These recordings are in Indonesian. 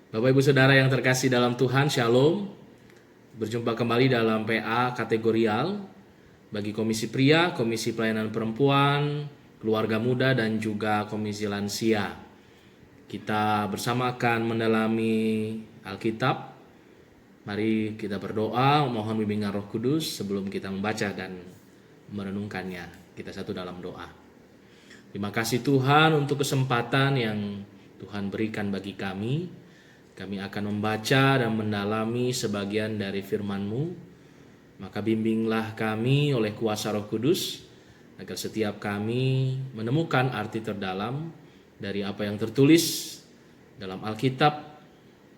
Bapak Ibu Saudara yang terkasih dalam Tuhan, Shalom. Berjumpa kembali dalam PA kategorial bagi Komisi Pria, Komisi Pelayanan Perempuan, Keluarga Muda, dan juga Komisi Lansia. Kita bersama akan mendalami Alkitab. Mari kita berdoa, mohon bimbingan Roh Kudus sebelum kita membaca dan merenungkannya. Kita satu dalam doa. Terima kasih Tuhan untuk kesempatan yang Tuhan berikan bagi kami. Kami akan membaca dan mendalami sebagian dari firman-Mu. Maka bimbinglah kami oleh kuasa Roh Kudus, agar setiap kami menemukan arti terdalam dari apa yang tertulis dalam Alkitab.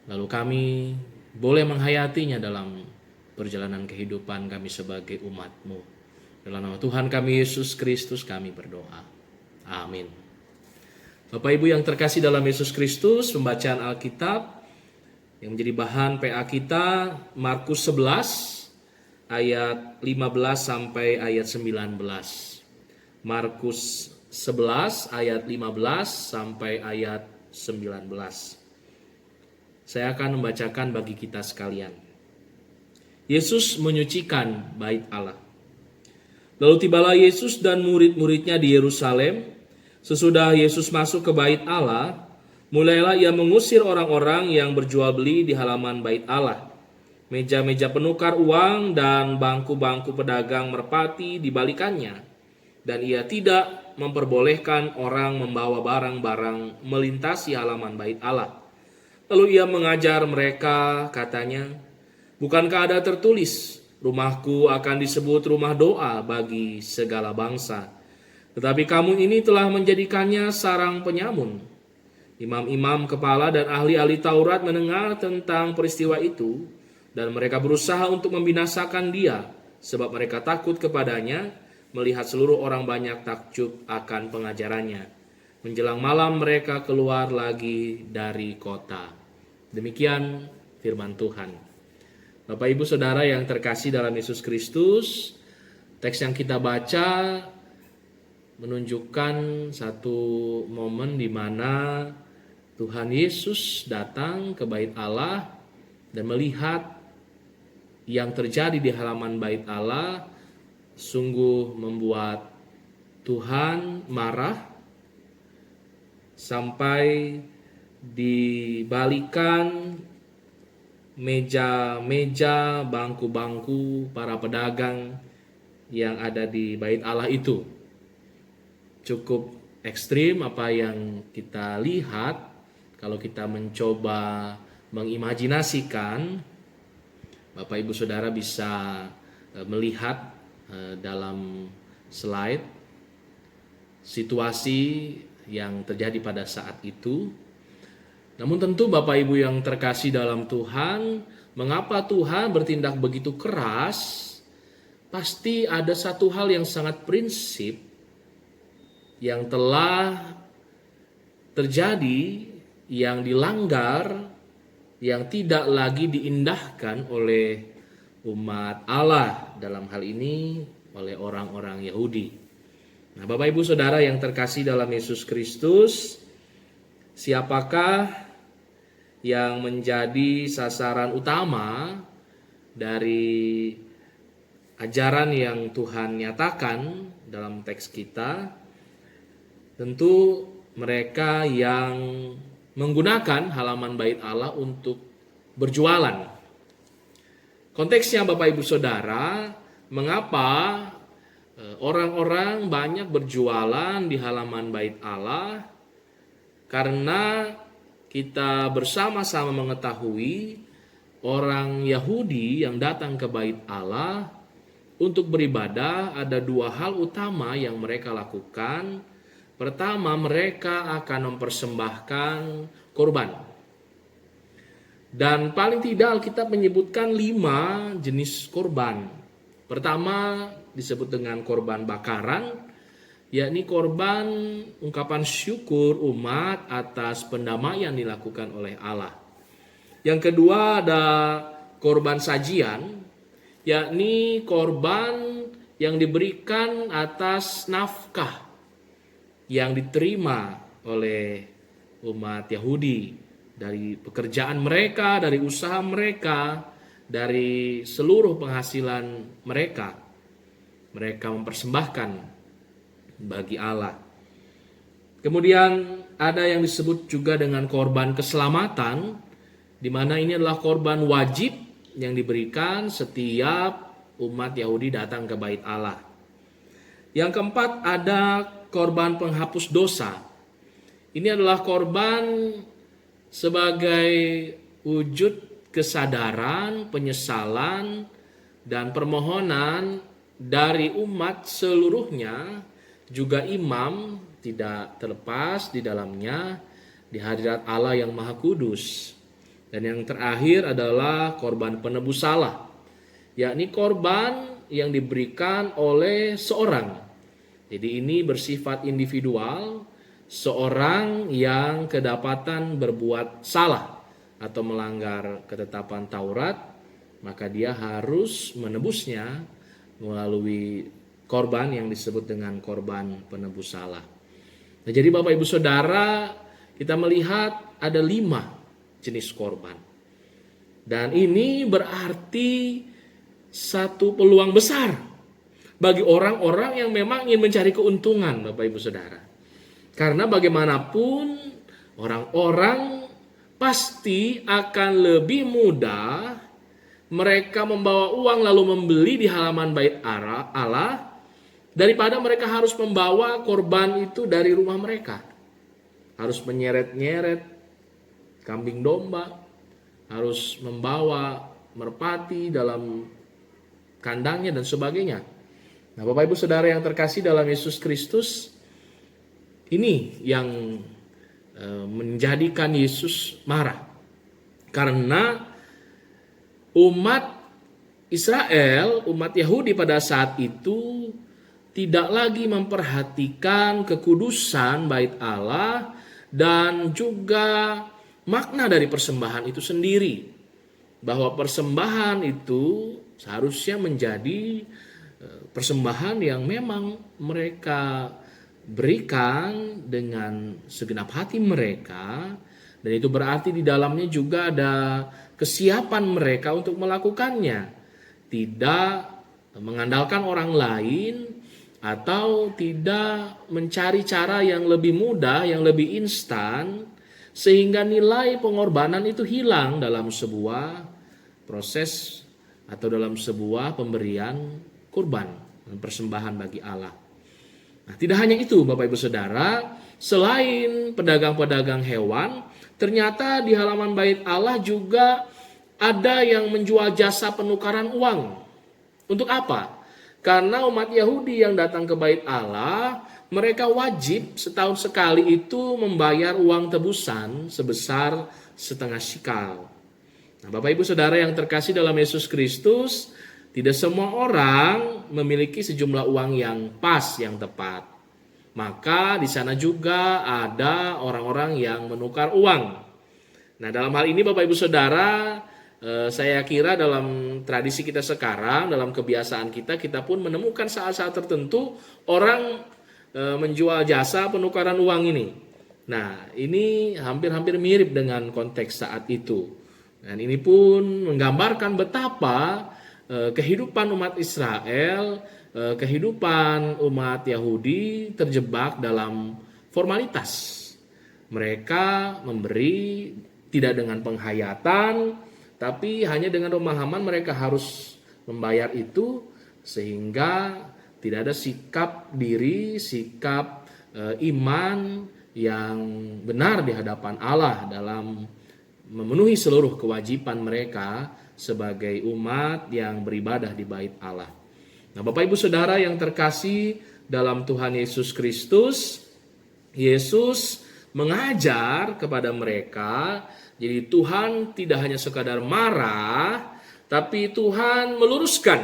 Lalu kami boleh menghayatinya dalam perjalanan kehidupan kami sebagai umat-Mu. Dalam nama Tuhan kami Yesus Kristus kami berdoa. Amin. Bapak Ibu yang terkasih dalam Yesus Kristus, pembacaan Alkitab yang menjadi bahan PA kita Markus 11 ayat 15 sampai ayat 19. Markus 11 ayat 15 sampai ayat 19. Saya akan membacakan bagi kita sekalian. Yesus menyucikan bait Allah. Lalu tibalah Yesus dan murid-muridnya di Yerusalem. Sesudah Yesus masuk ke bait Allah, mulailah ia mengusir orang-orang yang berjual beli di halaman bait Allah. Meja-meja penukar uang dan bangku-bangku pedagang merpati dibalikannya. Dan ia tidak memperbolehkan orang membawa barang-barang melintasi halaman bait Allah. Lalu ia mengajar mereka, katanya, "Bukankah ada tertulis, rumahku akan disebut rumah doa bagi segala bangsa? Tetapi kamu ini telah menjadikannya sarang penyamun." Imam-imam kepala dan ahli-ahli Taurat mendengar tentang peristiwa itu, dan mereka berusaha untuk membinasakan dia, sebab mereka takut kepadanya, melihat seluruh orang banyak takjub akan pengajarannya. Menjelang malam mereka keluar lagi dari kota. Demikian firman Tuhan. Bapak Ibu Saudara yang terkasih dalam Yesus Kristus, teks yang kita baca menunjukkan satu momen di mana Tuhan Yesus datang ke bait Allah dan melihat yang terjadi di halaman bait Allah sungguh membuat Tuhan marah, sampai dibalikan meja-meja, bangku-bangku para pedagang yang ada di bait Allah itu. Cukup ekstrim apa yang kita lihat kalau kita mencoba mengimajinasikan. Bapak Ibu Saudara bisa melihat dalam slide situasi yang terjadi pada saat itu. Namun tentu Bapak Ibu yang terkasih dalam Tuhan, mengapa Tuhan bertindak begitu keras? Pasti ada satu hal yang sangat prinsip yang telah terjadi, yang dilanggar, yang tidak lagi diindahkan oleh umat Allah, dalam hal ini oleh orang-orang Yahudi. Nah, Bapak Ibu Saudara yang terkasih dalam Yesus Kristus, siapakah yang menjadi sasaran utama dari ajaran yang Tuhan nyatakan dalam teks kita? Tentu mereka yang menggunakan halaman bait Allah untuk berjualan. Konteksnya Bapak Ibu Saudara, mengapa orang-orang banyak berjualan di halaman bait Allah? Karena kita bersama-sama mengetahui orang Yahudi yang datang ke bait Allah untuk beribadah, ada dua hal utama yang mereka lakukan. Pertama, mereka akan mempersembahkan korban. Dan paling tidak Alkitab menyebutkan 5 jenis korban. Pertama disebut dengan korban bakaran, yakni korban ungkapan syukur umat atas pendamaian dilakukan oleh Allah. Yang kedua ada korban sajian, yakni korban yang diberikan atas nafkah yang diterima oleh umat Yahudi dari pekerjaan mereka, dari usaha mereka, dari seluruh penghasilan mereka. Mereka mempersembahkan bagi Allah. Kemudian ada yang disebut juga dengan korban keselamatan, di mana ini adalah korban wajib yang diberikan setiap umat Yahudi datang ke bait Allah. Yang keempat ada korban penghapus dosa. Ini adalah korban sebagai wujud kesadaran, penyesalan, dan permohonan dari umat seluruhnya, juga imam tidak terlepas di dalamnya di hadirat Allah yang Maha Kudus. Dan yang terakhir adalah korban penebus salah, yakni korban yang diberikan oleh seorang. Jadi ini bersifat individual, seorang yang kedapatan berbuat salah atau melanggar ketetapan Taurat, maka dia harus menebusnya melalui korban yang disebut dengan korban penebus salah. Nah, jadi Bapak Ibu Saudara, kita melihat ada 5 jenis korban. Dan ini berarti satu peluang besar bagi orang-orang yang memang ingin mencari keuntungan, Bapak Ibu Saudara. Karena bagaimanapun orang-orang pasti akan lebih mudah mereka membawa uang lalu membeli di halaman bait Allah daripada mereka harus membawa korban itu dari rumah mereka. Harus menyeret-nyeret kambing domba, harus membawa merpati dalam kandangnya dan sebagainya. Nah, Bapak Ibu Saudara yang terkasih dalam Yesus Kristus, ini yang menjadikan Yesus marah. Karena umat Israel, umat Yahudi pada saat itu tidak lagi memperhatikan kekudusan bait Allah dan juga makna dari persembahan itu sendiri. Bahwa persembahan itu seharusnya menjadi persembahan yang memang mereka berikan dengan segenap hati mereka, dan itu berarti di dalamnya juga ada kesiapan mereka untuk melakukannya, tidak mengandalkan orang lain atau tidak mencari cara yang lebih mudah, yang lebih instan, sehingga nilai pengorbanan itu hilang dalam sebuah proses atau dalam sebuah pemberian kurban dan persembahan bagi Allah. Nah, tidak hanya itu Bapak Ibu Saudara, selain pedagang-pedagang hewan, ternyata di halaman bait Allah juga ada yang menjual jasa penukaran uang. Untuk apa? Karena umat Yahudi yang datang ke bait Allah, mereka wajib setahun sekali itu membayar uang tebusan sebesar 1/2 shikal. Nah, Bapak Ibu Saudara yang terkasih dalam Yesus Kristus, tidak semua orang memiliki sejumlah uang yang pas, yang tepat. Maka di sana juga ada orang-orang yang menukar uang. Nah, dalam hal ini Bapak Ibu Saudara, saya kira dalam tradisi kita sekarang, dalam kebiasaan kita, kita pun menemukan saat-saat tertentu orang menjual jasa penukaran uang ini. Nah, ini hampir-hampir mirip dengan konteks saat itu. Dan ini pun menggambarkan betapa kehidupan umat Israel, kehidupan umat Yahudi terjebak dalam formalitas. Mereka memberi tidak dengan penghayatan, tapi hanya dengan pemahaman mereka harus membayar itu, sehingga tidak ada sikap diri, sikap iman yang benar di hadapan Allah dalam memenuhi seluruh kewajiban mereka sebagai umat yang beribadah di bait Allah. Nah, Bapak Ibu Saudara yang terkasih dalam Tuhan Yesus Kristus, Yesus mengajar kepada mereka. Jadi Tuhan tidak hanya sekadar marah, tapi Tuhan meluruskan.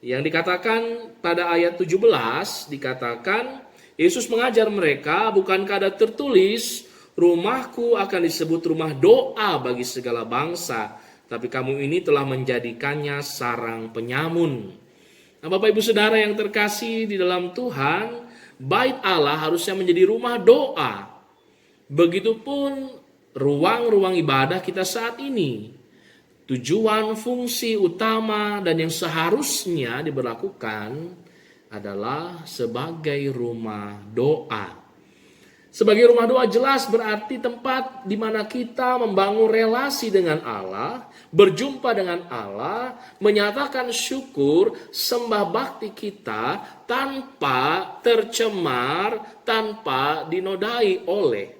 Yang dikatakan pada ayat 17, dikatakan Yesus mengajar mereka, bukankah ada tertulis, rumahku akan disebut rumah doa bagi segala bangsa, tapi kamu ini telah menjadikannya sarang penyamun. Nah, Bapak Ibu Saudara yang terkasih di dalam Tuhan, bait Allah harusnya menjadi rumah doa. Begitupun ruang-ruang ibadah kita saat ini. Tujuan, fungsi utama dan yang seharusnya diberlakukan adalah sebagai rumah doa. Sebagai rumah doa jelas berarti tempat di mana kita membangun relasi dengan Allah, berjumpa dengan Allah, menyatakan syukur, sembah bakti kita tanpa tercemar, tanpa dinodai oleh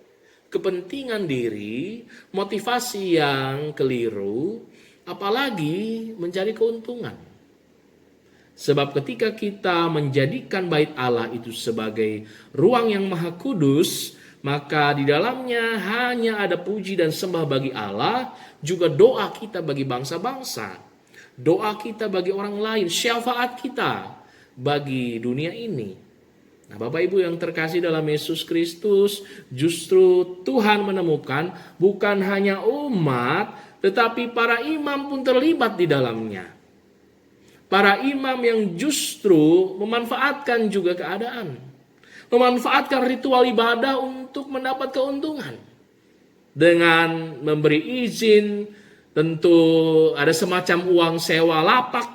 kepentingan diri, motivasi yang keliru, apalagi mencari keuntungan. Sebab ketika kita menjadikan bait Allah itu sebagai ruang yang maha kudus, maka di dalamnya hanya ada puji dan sembah bagi Allah, juga doa kita bagi bangsa-bangsa, doa kita bagi orang lain, syafaat kita bagi dunia ini. Nah, Bapak Ibu yang terkasih dalam Yesus Kristus, justru Tuhan menemukan bukan hanya umat, tetapi para imam pun terlibat di dalamnya. Para imam yang justru memanfaatkan juga keadaan. Memanfaatkan ritual ibadah untuk mendapat keuntungan. Dengan memberi izin, tentu ada semacam uang sewa lapak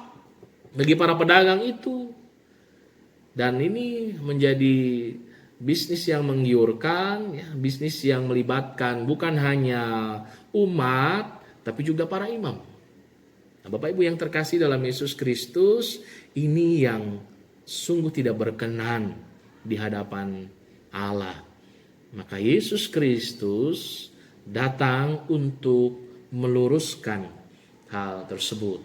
bagi para pedagang itu. Dan ini menjadi bisnis yang menggiurkan, ya, bisnis yang melibatkan bukan hanya umat, tapi juga para imam. Nah, Bapak Ibu yang terkasih dalam Yesus Kristus, ini yang sungguh tidak berkenan di hadapan Allah. Maka Yesus Kristus datang untuk meluruskan hal tersebut.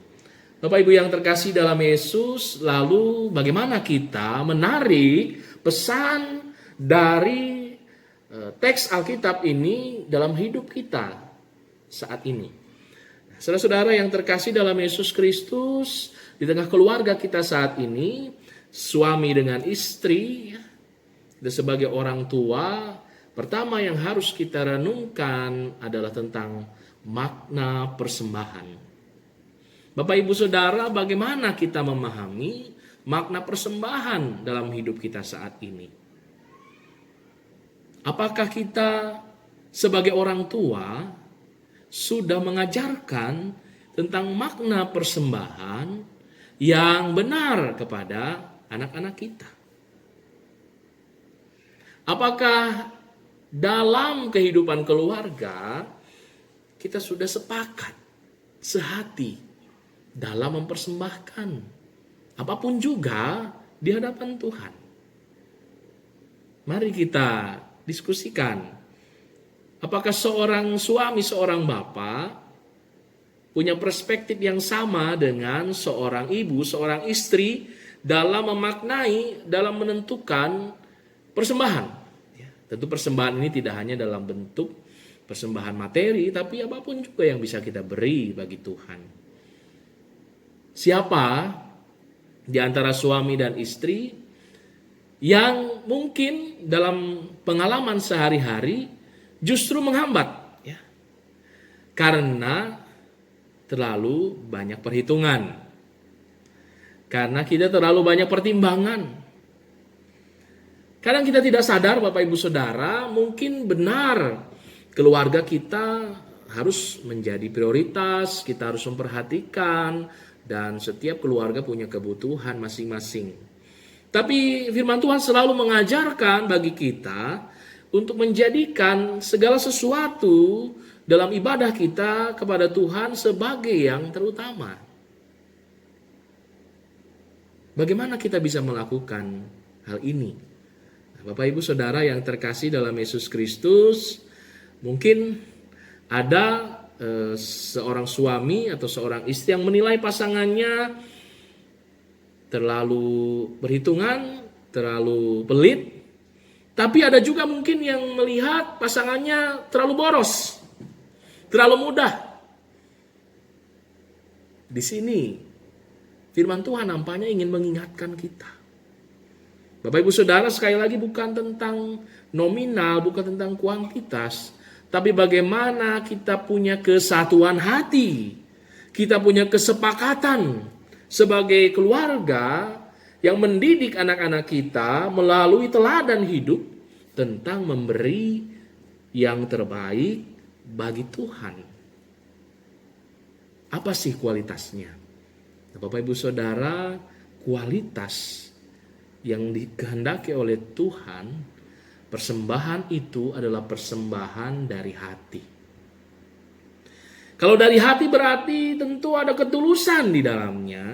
Bapak Ibu yang terkasih dalam Yesus, lalu bagaimana kita menarik pesan dari teks Alkitab ini dalam hidup kita saat ini? Saudara-saudara yang terkasih dalam Yesus Kristus, di tengah keluarga kita saat ini, suami dengan istri, dan sebagai orang tua, pertama yang harus kita renungkan adalah tentang makna persembahan. Bapak Ibu Saudara, bagaimana kita memahami makna persembahan dalam hidup kita saat ini? Apakah kita sebagai orang tua sudah mengajarkan tentang makna persembahan yang benar kepada anak-anak kita? Apakah dalam kehidupan keluarga kita sudah sepakat, sehati dalam mempersembahkan apapun juga di hadapan Tuhan? Mari kita diskusikan. Apakah seorang suami, seorang bapak punya perspektif yang sama dengan seorang ibu, seorang istri dalam memaknai, dalam menentukan persembahan? Ya, tentu persembahan ini tidak hanya dalam bentuk persembahan materi, tapi apapun juga yang bisa kita beri bagi Tuhan. Siapa di antara suami dan istri yang mungkin dalam pengalaman sehari-hari justru menghambat, ya, karena terlalu banyak perhitungan, karena kita terlalu banyak pertimbangan. Kadang kita tidak sadar, Bapak Ibu Saudara, mungkin benar keluarga kita harus menjadi prioritas, kita harus memperhatikan, dan setiap keluarga punya kebutuhan masing-masing. Tapi firman Tuhan selalu mengajarkan bagi kita untuk menjadikan segala sesuatu dalam ibadah kita kepada Tuhan sebagai yang terutama. Bagaimana kita bisa melakukan hal ini? Bapak Ibu Saudara yang terkasih dalam Yesus Kristus, mungkin ada seorang suami atau seorang istri yang menilai pasangannya terlalu berhitungan, terlalu pelit. Tapi ada juga mungkin yang melihat pasangannya terlalu boros, terlalu mudah. Di sini firman Tuhan nampaknya ingin mengingatkan kita. Bapak Ibu Saudara, sekali lagi bukan tentang nominal, bukan tentang kuantitas, tapi bagaimana kita punya kesatuan hati, kita punya kesepakatan sebagai keluarga yang mendidik anak-anak kita melalui teladan hidup tentang memberi yang terbaik bagi Tuhan. Apa sih kualitasnya? Nah, Bapak Ibu Saudara, kualitas yang dikehendaki oleh Tuhan, persembahan itu adalah persembahan dari hati. Kalau dari hati berarti tentu ada ketulusan di dalamnya.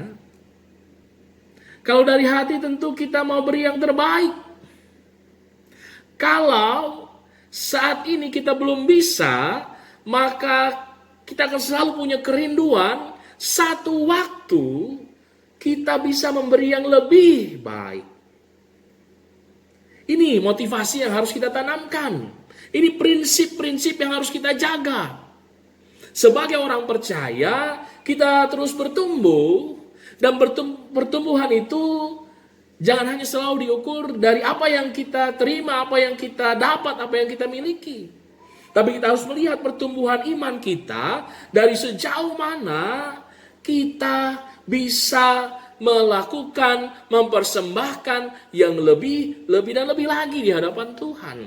Kalau dari hati tentu kita mau beri yang terbaik. Kalau saat ini kita belum bisa, maka kita akan selalu punya kerinduan satu waktu kita bisa memberi yang lebih baik. Ini motivasi yang harus kita tanamkan. Ini prinsip-prinsip yang harus kita jaga. Sebagai orang percaya, kita terus bertumbuh. Dan pertumbuhan itu jangan hanya selalu diukur dari apa yang kita terima, apa yang kita dapat, apa yang kita miliki. Tapi kita harus melihat pertumbuhan iman kita dari sejauh mana kita bisa melakukan, mempersembahkan yang lebih dan lebih lagi di hadapan Tuhan.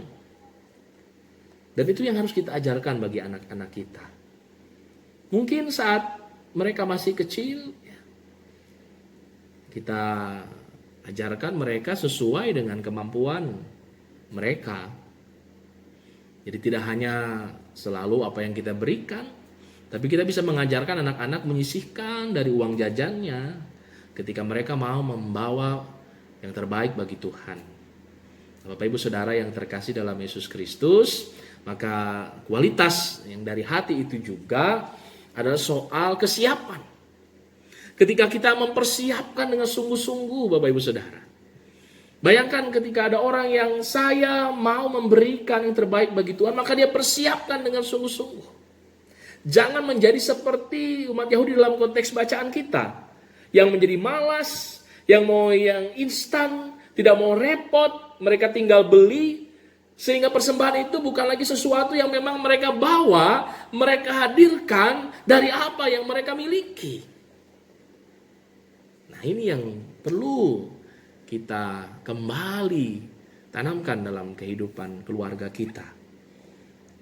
Dan itu yang harus kita ajarkan bagi anak-anak kita. Mungkin saat mereka masih kecil, kita ajarkan mereka sesuai dengan kemampuan mereka. Jadi tidak hanya selalu apa yang kita berikan, tapi kita bisa mengajarkan anak-anak menyisihkan dari uang jajannya ketika mereka mau membawa yang terbaik bagi Tuhan. Bapak Ibu Saudara yang terkasih dalam Yesus Kristus, maka kualitas yang dari hati itu juga adalah soal kesiapan. Ketika kita mempersiapkan dengan sungguh-sungguh, Bapak Ibu Saudara. Bayangkan ketika ada orang yang saya mau memberikan yang terbaik bagi Tuhan, maka dia persiapkan dengan sungguh-sungguh. Jangan menjadi seperti umat Yahudi dalam konteks bacaan kita. Yang menjadi malas, yang mau yang instan, tidak mau repot, mereka tinggal beli. Sehingga persembahan itu bukan lagi sesuatu yang memang mereka bawa, mereka hadirkan dari apa yang mereka miliki. Nah, ini yang perlu kita kembali tanamkan dalam kehidupan keluarga kita.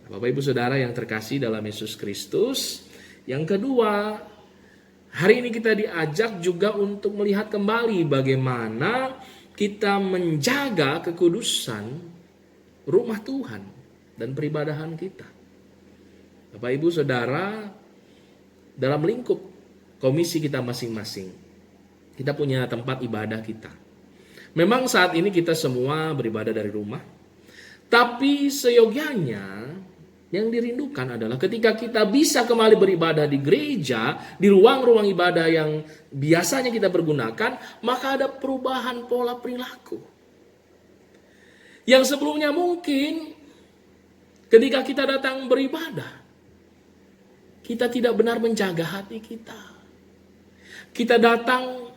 Bapak Ibu Saudara yang terkasih dalam Yesus Kristus. Yang kedua, hari ini kita diajak juga untuk melihat kembali bagaimana kita menjaga kekudusan rumah Tuhan dan peribadahan kita. Bapak Ibu Saudara, dalam lingkup komisi kita masing-masing, kita punya tempat ibadah kita. Memang saat ini kita semua beribadah dari rumah. Tapi seyogianya yang dirindukan adalah ketika kita bisa kembali beribadah di gereja, di ruang-ruang ibadah yang biasanya kita pergunakan, maka ada perubahan pola perilaku. Yang sebelumnya mungkin ketika kita datang beribadah, kita tidak benar menjaga hati kita. Kita datang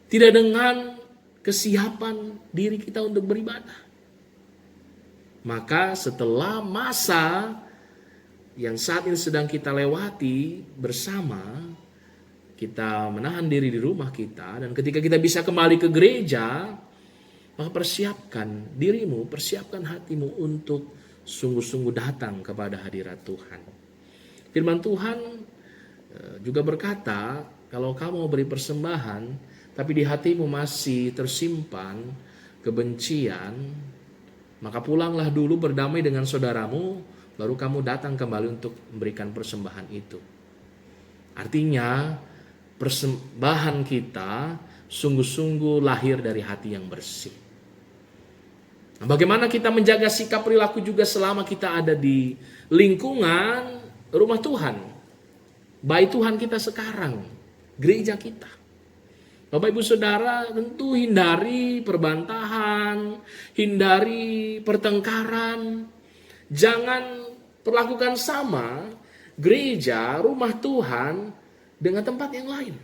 tidak dengan kesiapan diri kita untuk beribadah. Maka setelah masa yang saat ini sedang kita lewati bersama, kita menahan diri di rumah kita. Dan ketika kita bisa kembali ke gereja, maka persiapkan dirimu, persiapkan hatimu untuk sungguh-sungguh datang kepada hadirat Tuhan. Firman Tuhan juga berkata, kalau kamu beri persembahan, tapi di hatimu masih tersimpan kebencian, maka pulanglah dulu berdamai dengan saudaramu, baru kamu datang kembali untuk memberikan persembahan itu. Artinya, persembahan kita sungguh-sungguh lahir dari hati yang bersih. Nah, bagaimana kita menjaga sikap perilaku juga selama kita ada di lingkungan rumah Tuhan, bait Tuhan kita sekarang, gereja kita. Bapak Ibu Saudara, tentu hindari perbantahan, hindari pertengkaran. Jangan perlakukan sama gereja, rumah Tuhan dengan tempat yang lain.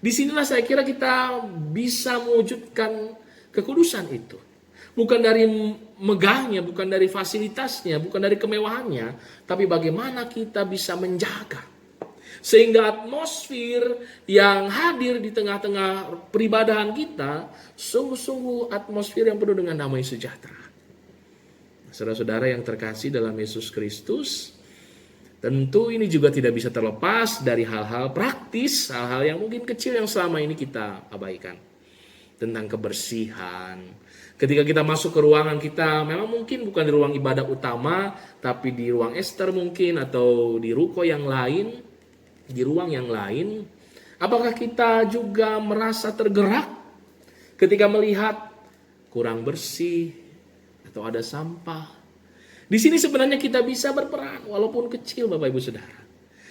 Disinilah saya kira kita bisa mewujudkan kekudusan itu. Bukan dari megahnya, bukan dari fasilitasnya, bukan dari kemewahannya, tapi bagaimana kita bisa menjaga. Sehingga atmosfer yang hadir di tengah-tengah peribadahan kita sungguh-sungguh atmosfer yang penuh dengan damai sejahtera. saudara-saudara yang terkasih dalam Yesus Kristus, tentu ini juga tidak bisa terlepas dari hal-hal praktis, hal-hal yang mungkin kecil yang selama ini kita abaikan. Tentang kebersihan. Ketika kita masuk ke ruangan kita, memang mungkin bukan di ruang ibadah utama, tapi di ruang Ester mungkin, atau di ruko yang lain, di ruang yang lain. Apakah kita juga merasa tergerak ketika melihat kurang bersih atau ada sampah? Di sini sebenarnya kita bisa berperan, walaupun kecil Bapak Ibu Saudara.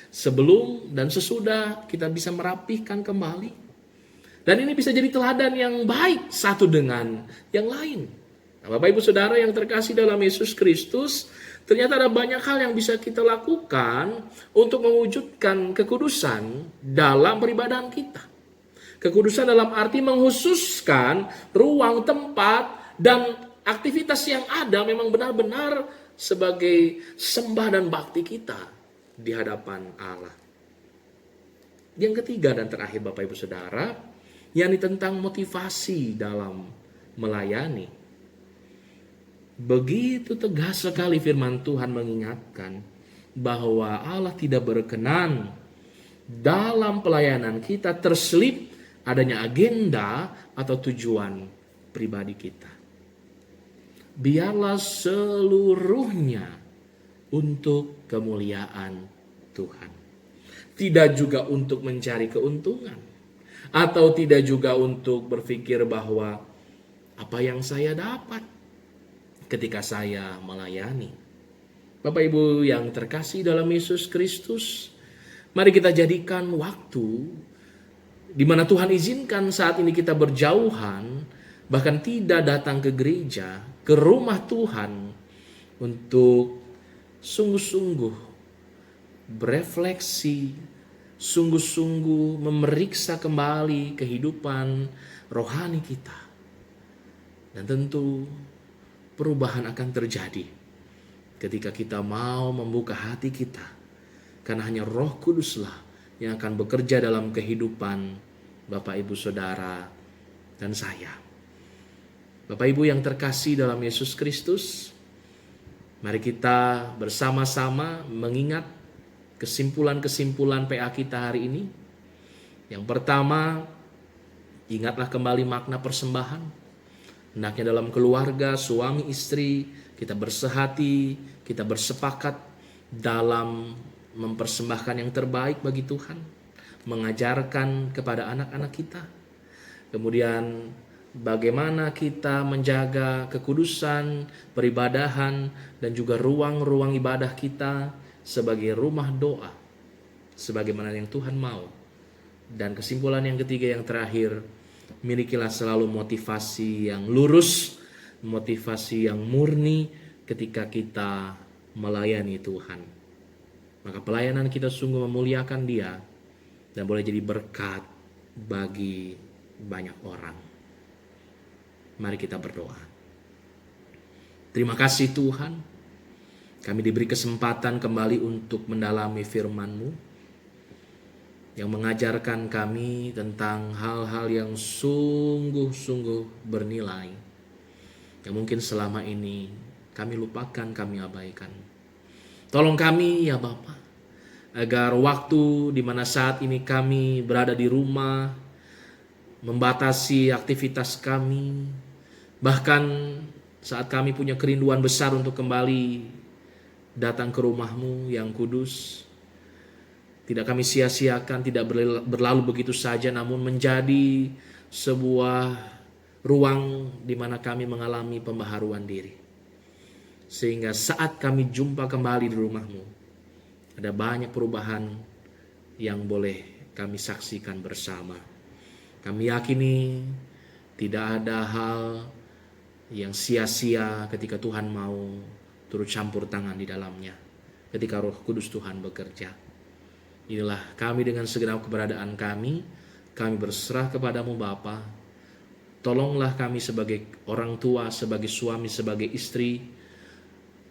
Sebelum dan sesudah kita bisa merapihkan kembali. Dan ini bisa jadi teladan yang baik satu dengan yang lain. Nah, Bapak Ibu Saudara yang terkasih dalam Yesus Kristus, ternyata ada banyak hal yang bisa kita lakukan untuk mewujudkan kekudusan dalam peribadahan kita. Kekudusan dalam arti menghususkan ruang, tempat, dan aktivitas yang ada memang benar-benar sebagai sembah dan bakti kita di hadapan Allah. Yang ketiga dan terakhir Bapak Ibu Saudara, yakni tentang motivasi dalam melayani. Begitu tegas sekali firman Tuhan mengingatkan bahwa Allah tidak berkenan dalam pelayanan kita terselip adanya agenda atau tujuan pribadi kita. Biarlah seluruhnya untuk kemuliaan Tuhan. Tidak juga untuk mencari keuntungan. Atau tidak juga untuk berpikir bahwa apa yang saya dapat ketika saya melayani. Bapak Ibu yang terkasih dalam Yesus Kristus, mari kita jadikan waktu di mana Tuhan izinkan saat ini kita berjauhan, bahkan tidak datang ke gereja, ke rumah Tuhan, untuk sungguh-sungguh berefleksi, sungguh-sungguh memeriksa kembali kehidupan rohani kita. Dan tentu perubahan akan terjadi ketika kita mau membuka hati kita. Karena hanya Roh Kuduslah yang akan bekerja dalam kehidupan Bapak Ibu Saudara dan saya. Bapak Ibu yang terkasih dalam Yesus Kristus, mari kita bersama-sama mengingat kesimpulan-kesimpulan PA kita hari ini. Yang pertama, ingatlah kembali makna persembahan. Hendaknya dalam keluarga, suami istri, kita bersehati, kita bersepakat dalam mempersembahkan yang terbaik bagi Tuhan. Mengajarkan kepada anak-anak kita. Kemudian bagaimana kita menjaga kekudusan, peribadahan, dan juga ruang-ruang ibadah kita sebagai rumah doa, sebagaimana yang Tuhan mau. Dan kesimpulan yang ketiga yang terakhir, milikilah selalu motivasi yang lurus, motivasi yang murni ketika kita melayani Tuhan. Maka pelayanan kita sungguh memuliakan Dia dan boleh jadi berkat bagi banyak orang. Mari kita berdoa. Terima kasih Tuhan, kami diberi kesempatan kembali untuk mendalami firman-Mu yang mengajarkan kami tentang hal-hal yang sungguh-sungguh bernilai, yang mungkin selama ini kami lupakan, kami abaikan. Tolong kami ya Bapa, agar waktu di mana saat ini kami berada di rumah, membatasi aktivitas kami, bahkan saat kami punya kerinduan besar untuk kembali datang ke rumah-Mu yang kudus, tidak kami sia-siakan, tidak berlalu begitu saja, namun menjadi sebuah ruang di mana kami mengalami pembaharuan diri. Sehingga saat kami jumpa kembali di rumah-Mu, ada banyak perubahan yang boleh kami saksikan bersama. Kami yakini tidak ada hal yang sia-sia ketika Tuhan mau turut campur tangan di dalamnya, ketika Roh Kudus Tuhan bekerja. Inilah kami dengan segenap keberadaan kami berserah kepadamu Bapa. Tolonglah kami sebagai orang tua, sebagai suami, sebagai istri.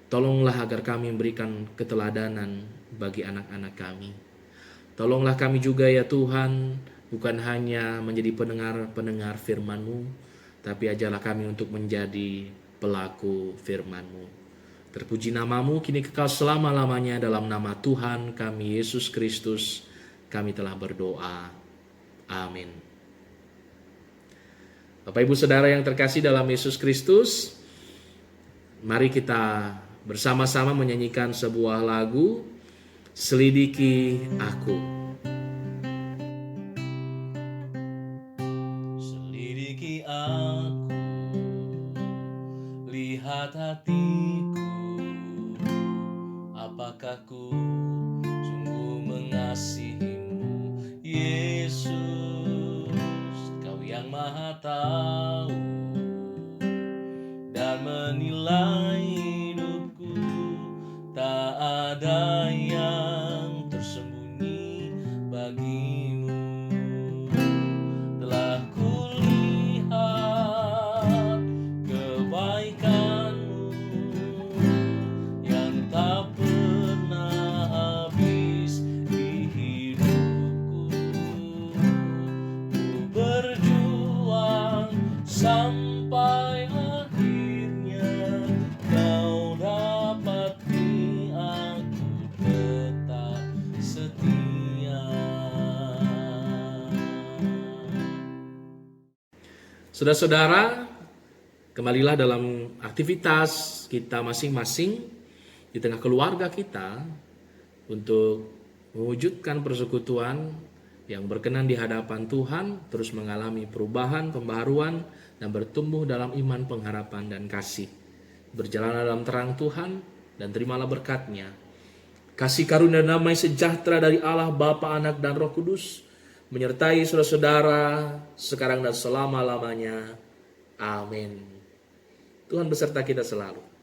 Tolonglah agar kami memberikan keteladanan bagi anak-anak kami. Tolonglah kami juga ya Tuhan, bukan hanya menjadi pendengar firman-Mu, tapi ajarlah kami untuk menjadi pelaku firman-Mu. Terpuji namamu kini kekal selama-lamanya, dalam nama Tuhan kami Yesus Kristus kami telah berdoa. Amin. Bapak Ibu Saudara yang terkasih dalam Yesus Kristus, mari kita bersama-sama menyanyikan sebuah lagu, Selidiki Aku. Selidiki aku, lihat hatiku, apakah ku sungguh mengasihimu, Yesus, Kau yang Maha Tahu dan menilai hidupku, tak ada yang tersembunyi bagimu. Telah kulihat kebaikanmu yang tak pernah habis di hidupku. Ku berjuang sampai akhirnya Kau dapati aku tetap setia. Saudara-saudara, kembalilah dalam aktivitas kita masing-masing di tengah keluarga kita untuk mewujudkan persekutuan yang berkenan di hadapan Tuhan, terus mengalami perubahan, pembaharuan, dan bertumbuh dalam iman, pengharapan, dan kasih. Berjalan dalam terang Tuhan, dan terimalah berkat-Nya. Kasih karunia dan damai sejahtera dari Allah, Bapa, Anak, dan Roh Kudus menyertai saudara-saudara sekarang dan selama-lamanya. Amin. Tuhan beserta kita selalu.